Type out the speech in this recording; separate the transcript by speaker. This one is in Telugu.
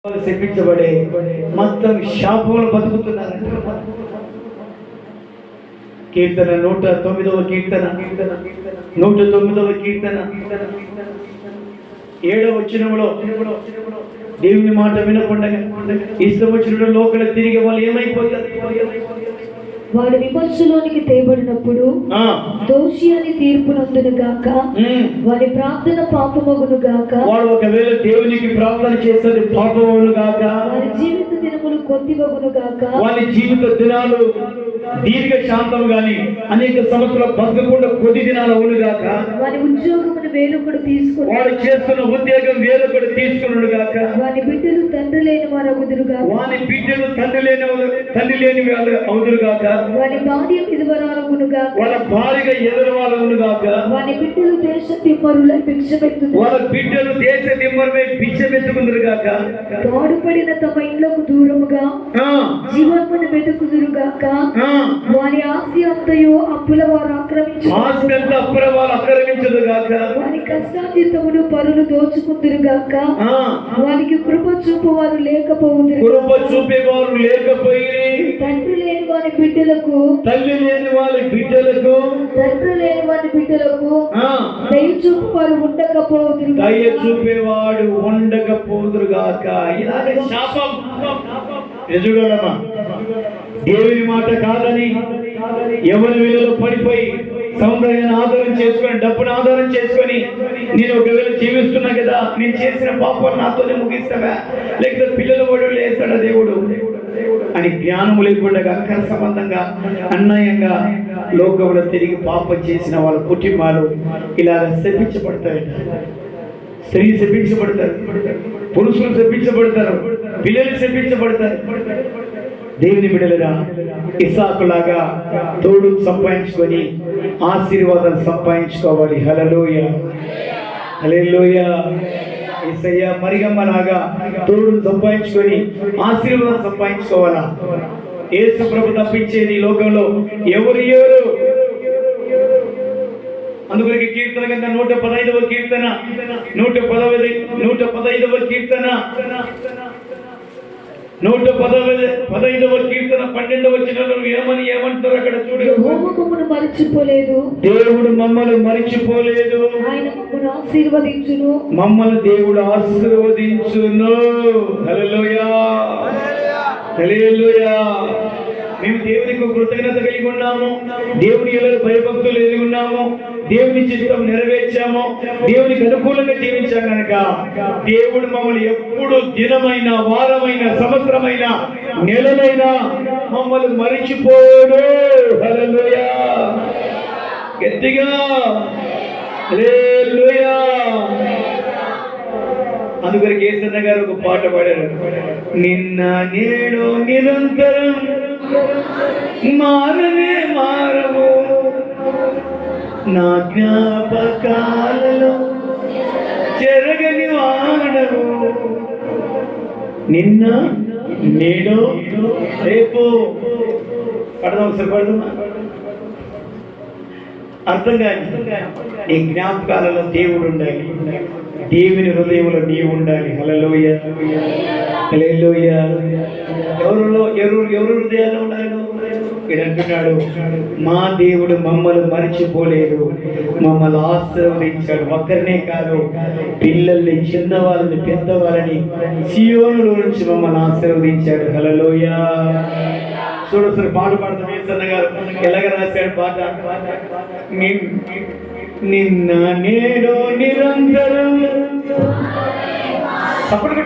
Speaker 1: శపించబడే మొత్తం శాపములు బతుకుతున్నారు. కీర్తన 109వ కీర్తన 109వ కీర్తన 7వ వచనములో దేవుని మాట వినకుండా ఇష్టం వచ్చిన లోకల తిరిగి వాళ్ళు ఏమైపోతారు?
Speaker 2: వాడు విమర్శలోనికి తేబడినప్పుడు దోషి అని తీర్పు నందును గాక, వాడి ప్రార్థన పాపమగును గాక.
Speaker 1: వాడు ఒకవేళ దేవునికి ప్రార్థన చేసేది పాపమగును గాక,
Speaker 2: వారి జీవిత దినములు కొద్దివగును గాక.
Speaker 1: వారి జీవిత దినాలు దీర్ఘ శాంతం గాని అనేక సంవత్సరాలు బతకకుండా కొద్ది దినాలు అవును గాక.
Speaker 2: వారి ఉద్యోగమును వేరొకడు తీసుకుని,
Speaker 1: వాడు చేస్తున్న ఉద్యోగం వేరొకడు తీసుకున్నాడు గాక.
Speaker 2: వారి బిడ్డలు తండ్రి లేని వారు అవుదురు గాక.
Speaker 1: వారి బిడ్డలు తండ్రి లేని వాళ్ళు అవుదురు గాక.
Speaker 2: వారి భార్య విధవరాలగును గాక.
Speaker 1: వాళ్ళ భార్యగా ఎదురు వాళ్ళను గాక.
Speaker 2: వారి బిడ్డలు దేశ తిమ్మరులై భిక్షమెత్తుదురు.
Speaker 1: వాళ్ళ బిడ్డలు దేశ తిమ్మరులై భిక్షమెత్తుకుందురు గాక.
Speaker 2: పాడుపడిన తమ ఇళ్లకు దూరముగా జీవమును వెతుకుదురు గాక. వారి ఆస్తి అంతయు అప్పుల వారు ఆక్రమించు,
Speaker 1: ఆక్రమించదు గాక.
Speaker 2: వారి కష్టాతీతమును పరులు దోచుకుందురు గాక. వారికి కృప చూపువారు లేకపోవుదురు.
Speaker 1: కృప చూపేవారు లేకపోయి
Speaker 2: తండ్రి లేని వారి బిడ్డలకు,
Speaker 1: తల్లి లేని వారి బిడ్డలకు,
Speaker 2: తండ్రి లేని వారి బిడ్డలకు దయ చూపువారు ఉండకపోవుదురు.
Speaker 1: దయ చూపేవాడు ఉండకపోదురు గాక. ఇలాగే శాపం. ఎదుగుదలమా దేవుని మాట కాదని ఎవరి వీళ్ళలో పడిపోయి సౌందర్యాన్ని ఆధారం చేసుకొని, డబ్బును ఆధారం చేసుకొని, నేను ఒకవేళ జీవిస్తున్నా కదా, నేను చేసిన పాపాలు నాతోనే ముగిస్తావా, లేకపోతే పిల్లల ఒడు లేస్తాడా దేవుడు అని జ్ఞానము లేకుండా అక్కర సంబంధంగా అన్యాయంగా లోకంలో తిరిగి పాపం చేసిన వాళ్ళ కుటుంబాలు ఇలా శపించబడతాయి. స్త్రీ శపించబడతారు, పురుషులు శపించబడతారు, పిల్లలు శపించబడతారు. దేవుని బిడ్డలుగా ఇస్సాకులాగా తోడు సంపాదించుకొని ఆశీర్వాదాలు సంపాదించుకోవాలి. హల్లెలూయా, హల్లెలూయా. యేసయ్య మరియమ్మలాగా తోడు సంపాదించుకొని ఆశీర్వాదం సంపాదించుకోవాలా. యేసు ప్రభు తప్పించేది ఈ లోకంలో ఎవరు? అందుకొరకు కీర్తన కింద 115వ కీర్తన 115వ కీర్తన 115వ కీర్తన 12వ వచనంలో ఏమంటారు అక్కడ చూడు.
Speaker 2: మమ్మల్ని మరచిపోలేదు,
Speaker 1: దేవుడు మమ్మల్ని మరచిపోలేదు,
Speaker 2: ఆయన మమ్మల్ని ఆశీర్వదించును,
Speaker 1: మమ్మల్ని దేవుడు ఆశీర్వదించును. హల్లెలూయా, హల్లెలూయా. మేము దేవునికి కృతజ్ఞత కలిగి ఉన్నాము, దేవుని ఎల్లరి భయభక్తులు కలిగి ఉన్నాము, దేవుని చిత్తం నెరవేర్చాము, దేవునికి అనుకూలంగా జీవించాం కనుక దేవుడు మమ్మల్ని ఎప్పుడు దినమైన, వారమైన, సంవత్సరమైన, నెలలైనా మమ్మల్ని మరిచిపోడు. హల్లెలూయా, గట్టిగా హల్లెలూయా. అందుకొరకు యేసయ్య గారు ఒక పాట పాడారు. నిన్న నేడు నిరంతరం మారనే మారవు, నా జ్ఞాపకాలలో చెరగని వాడవు. నిన్న నేడు రేపు పడదాం, సరి పడదాం. అర్థం కాదు. నీ జ్ఞాపకాలలో దేవుడు ఉండాలి, దేవుని హృదయంలో నీవు ఉండాలి. హల్లెలూయా, హల్లెలూయా. ఎవరు హృదయాల్లో ఉండాలి? ఇక్కడ అంటున్నాడు, మా దేవుడు మమ్మల్ని మరిచిపోలేదు, మమ్మల్ని ఆశీర్వదించాడు. ఒక్కరినే కాదు, పిల్లల్ని, చిన్నవాళ్ళని, పెద్దవాళ్ళని సియోనులో నుంచి మమ్మల్ని ఆశీర్వదించాడు. హల్లెలూయా. చూడు పాట పాడతాం. యేసయ్య గారు ఎలాగ రాశాడు పాట? నిన్న నేడు నిరంతరం. తప్పకుండా